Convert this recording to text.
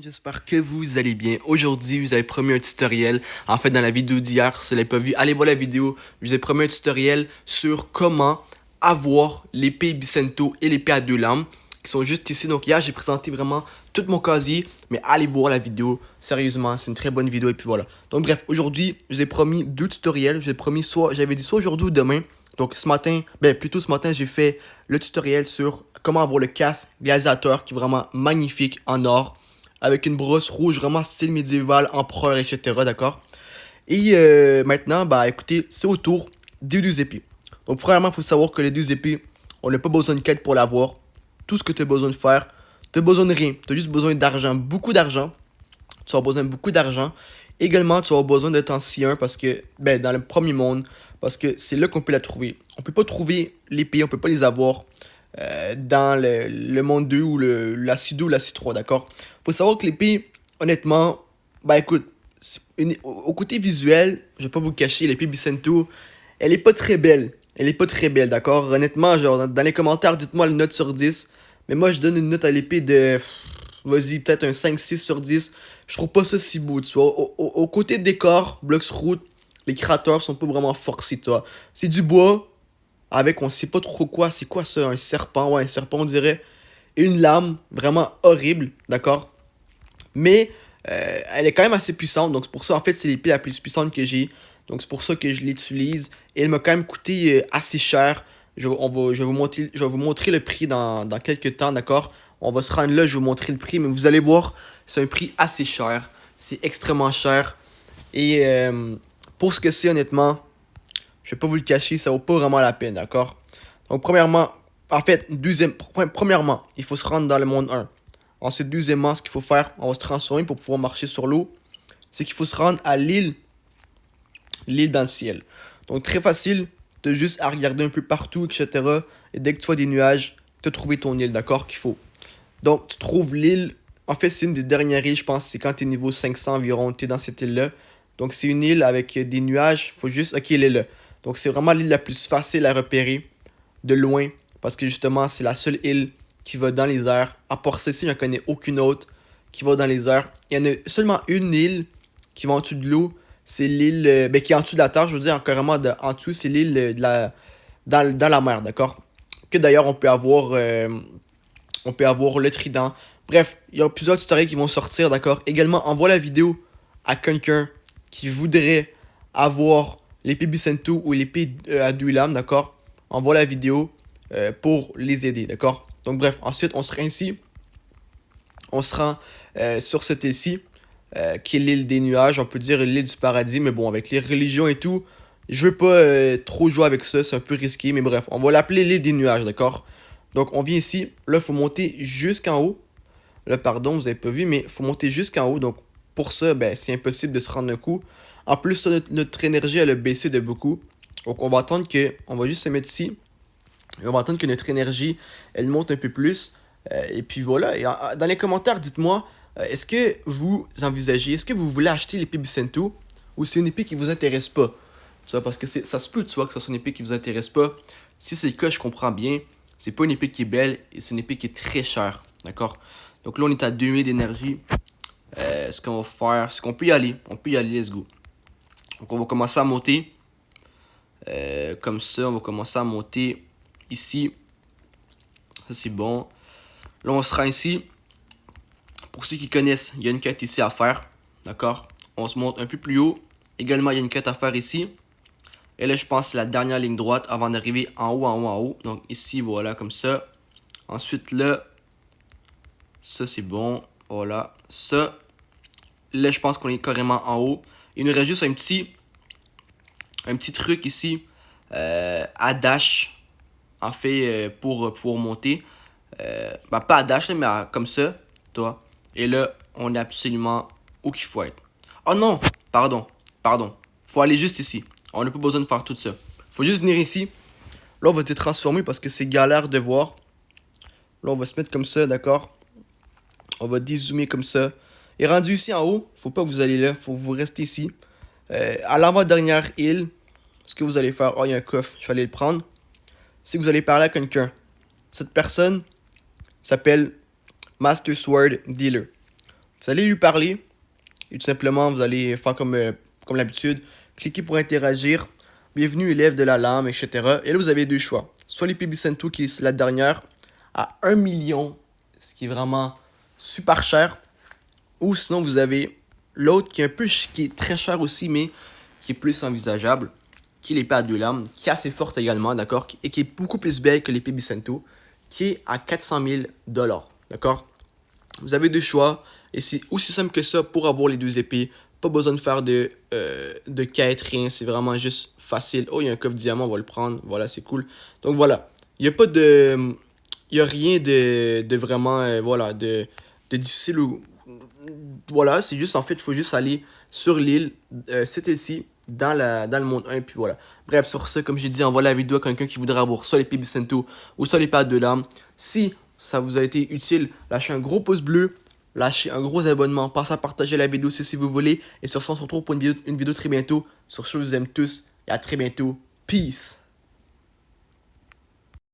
J'espère que vous allez bien. Aujourd'hui, vous avez promis un tutoriel. En fait, dans la vidéo d'hier, si vous ne l'avez pas vu, allez voir la vidéo. Je vous ai promis un tutoriel sur comment avoir l'épée Bicento et l'épée à deux lames qui sont juste ici. Donc hier, j'ai présenté vraiment tout mon casier, mais allez voir la vidéo. Sérieusement, c'est une très bonne vidéo et puis voilà. Donc bref, aujourd'hui, je vous ai promis deux tutoriels. Je vous ai promis j'avais dit soit aujourd'hui ou demain. Donc ce matin, plutôt ce matin, j'ai fait le tutoriel sur comment avoir le casque gladiateur qui est vraiment magnifique en or avec une brosse rouge vraiment style médiéval, empereur, etc. D'accord? Et maintenant, écoutez, c'est au tour des deux épées. Donc, premièrement, il faut savoir que les deux épées, on n'a pas besoin de quête pour l'avoir. Tout ce que tu as besoin de faire, tu n'as besoin de rien. Tu as juste besoin d'argent, beaucoup d'argent. Tu vas avoir besoin de beaucoup d'argent. Également, tu vas avoir besoin d'être ancien parce que, dans le premier monde, parce que c'est là qu'on peut la trouver. On peut pas trouver l'épée, on peut pas les avoir dans le monde 2 ou la C2 ou la C3, d'accord? Faut savoir que l'épée, honnêtement, écoute, au côté visuel, je vais pas vous le cacher, l'épée Bicento, elle est pas très belle. Elle est pas très belle, d'accord? Honnêtement, genre, dans les commentaires, dites-moi la note sur 10. Mais moi, je donne une note à l'épée de, vas-y, peut-être un 5-6 sur 10. Je trouve pas ça si beau, tu vois. Au côté décor, Blox Route, les créateurs sont pas vraiment forcés, toi. C'est du bois, avec on sait pas trop quoi. C'est quoi ça? Un serpent, ouais, un serpent, on dirait. Et une lame, vraiment horrible, d'accord? Mais elle est quand même assez puissante. Donc c'est pour ça, en fait, c'est l'épée la plus puissante que j'ai. Donc c'est pour ça que je l'utilise. Et elle m'a quand même coûté assez cher. Je vais vous montrer le prix dans quelques temps, d'accord? On va se rendre là, je vais vous montrer le prix. Mais vous allez voir, c'est un prix assez cher. C'est extrêmement cher. Et pour ce que c'est, honnêtement, je vais pas vous le cacher, ça vaut pas vraiment la peine, d'accord? Donc, premièrement, premièrement, il faut se rendre dans le monde 1. Ensuite, deuxièmement, ce qu'il faut faire, on va se transformer pour pouvoir marcher sur l'eau, c'est qu'il faut se rendre à l'île dans le ciel. Donc, très facile, tu as juste à regarder un peu partout, etc. Et dès que tu vois des nuages, tu as trouvé ton île, d'accord, qu'il faut. Donc, tu trouves l'île, en fait, c'est une des dernières îles, je pense, c'est quand tu es niveau 500 environ, tu es dans cette île-là. Donc, c'est une île avec des nuages, faut juste, ok, elle est là. Donc, c'est vraiment l'île la plus facile à repérer de loin, parce que justement, c'est la seule île qui va dans les airs. À part celle-ci, je ne connais aucune autre qui va dans les airs. Il y en a seulement une île qui va en dessous de l'eau. C'est l'île qui est en dessous de la terre, je veux dire, carrément en dessous, c'est l'île dans la mer, d'accord? Que d'ailleurs, on peut avoir le trident. Bref, il y a plusieurs tutoriels qui vont sortir, d'accord? Également, envoie la vidéo à quelqu'un qui voudrait avoir l'épée Bicento ou l'épée à deux lames, d'accord? Envoie la vidéo pour les aider, d'accord? Donc bref, ensuite, on se rend sur cette île-ci, qui est l'île des nuages, on peut dire l'île du paradis, mais bon, avec les religions et tout, je veux pas trop jouer avec ça, c'est un peu risqué, mais bref, on va l'appeler l'île des nuages, d'accord? Donc on vient ici, là, il faut monter jusqu'en haut. Là, pardon, vous avez pas vu, mais il faut monter jusqu'en haut, donc pour ça, c'est impossible de se rendre un coup. En plus, ça, notre énergie, elle a baissé de beaucoup. Donc on va attendre que, on va juste se mettre ici, et on va attendre que notre énergie, elle monte un peu plus. Et puis voilà. Et dans les commentaires, dites-moi, est-ce que vous envisagez, est-ce que vous voulez acheter l'épée Bicento ou c'est une épée qui vous intéresse pas? Tu vois, parce que ça se peut, tu vois, que ça soit une épée qui vous intéresse pas. Si c'est le cas, je comprends bien. C'est pas une épée qui est belle et c'est une épée qui est très chère. D'accord? Donc là, on est à 2000 d'énergie. Ce qu'on va faire, c'est qu'on peut y aller. On peut y aller, let's go. Donc on va commencer à monter. Comme ça, on va commencer à monter ici. Ça, c'est bon. Là, on sera ici. Pour ceux qui connaissent, il y a une quête ici à faire. D'accord? On se monte un peu plus haut. Également, il y a une quête à faire ici. Et là, je pense que c'est la dernière ligne droite avant d'arriver en haut, en haut, en haut. Donc ici, voilà, comme ça. Ensuite, là, ça, c'est bon. Voilà, ça. Là, je pense qu'on est carrément en haut. Il nous reste juste un petit truc ici à dash. En fait, pour pouvoir monter. Pas à dash, mais comme ça. Toi. Et là, on est absolument où qu'il faut être. Oh non! Pardon. Faut aller juste ici. On n'a pas besoin de faire tout ça. Faut juste venir ici. Là, on va se transformer parce que c'est galère de voir. Là, on va se mettre comme ça, d'accord? On va dézoomer comme ça. Et rendu ici en haut, faut pas que vous allez là. Faut que vous restez ici. À l'avant-dernière île, ce que vous allez faire, oh, il y a un coffre, je vais aller le prendre. C'est que vous allez parler à quelqu'un. Cette personne s'appelle Master Sword Dealer. Vous allez lui parler. Et tout simplement, vous allez faire comme l'habitude. Cliquez pour interagir. Bienvenue, élève de la lame, etc. Et là, vous avez deux choix. Soit les Pibicento, qui est la dernière, à 1 million, ce qui est vraiment super cher. Ou sinon, vous avez l'autre qui est très cher aussi, mais qui est plus envisageable, qui est l'épée à deux lames, qui est assez forte également, d'accord, et qui est beaucoup plus belle que l'épée Bicento, qui est à 400 000 dollars, d'accord. Vous avez deux choix, et c'est aussi simple que ça pour avoir les deux épées. Pas besoin de faire de quête, rien, c'est vraiment juste facile. Oh, il y a un coffre diamant, on va le prendre, voilà, c'est cool. Donc voilà, il n'y a pas de... Il n'y a rien de vraiment, voilà, de difficile ou... Voilà, c'est juste, en fait, il faut juste aller sur l'île, cette île-ci, dans le monde 1, puis voilà. Bref, sur ça, comme j'ai dit, envoie la vidéo à quelqu'un qui voudrait avoir soit les Bicento ou soit les pattes de l'âme. Si ça vous a été utile, lâchez un gros pouce bleu, lâchez un gros abonnement, pensez à partager la vidéo si vous voulez. Et sur ça, on se retrouve pour une vidéo très bientôt. Sur ce, je vous aime tous et à très bientôt. Peace!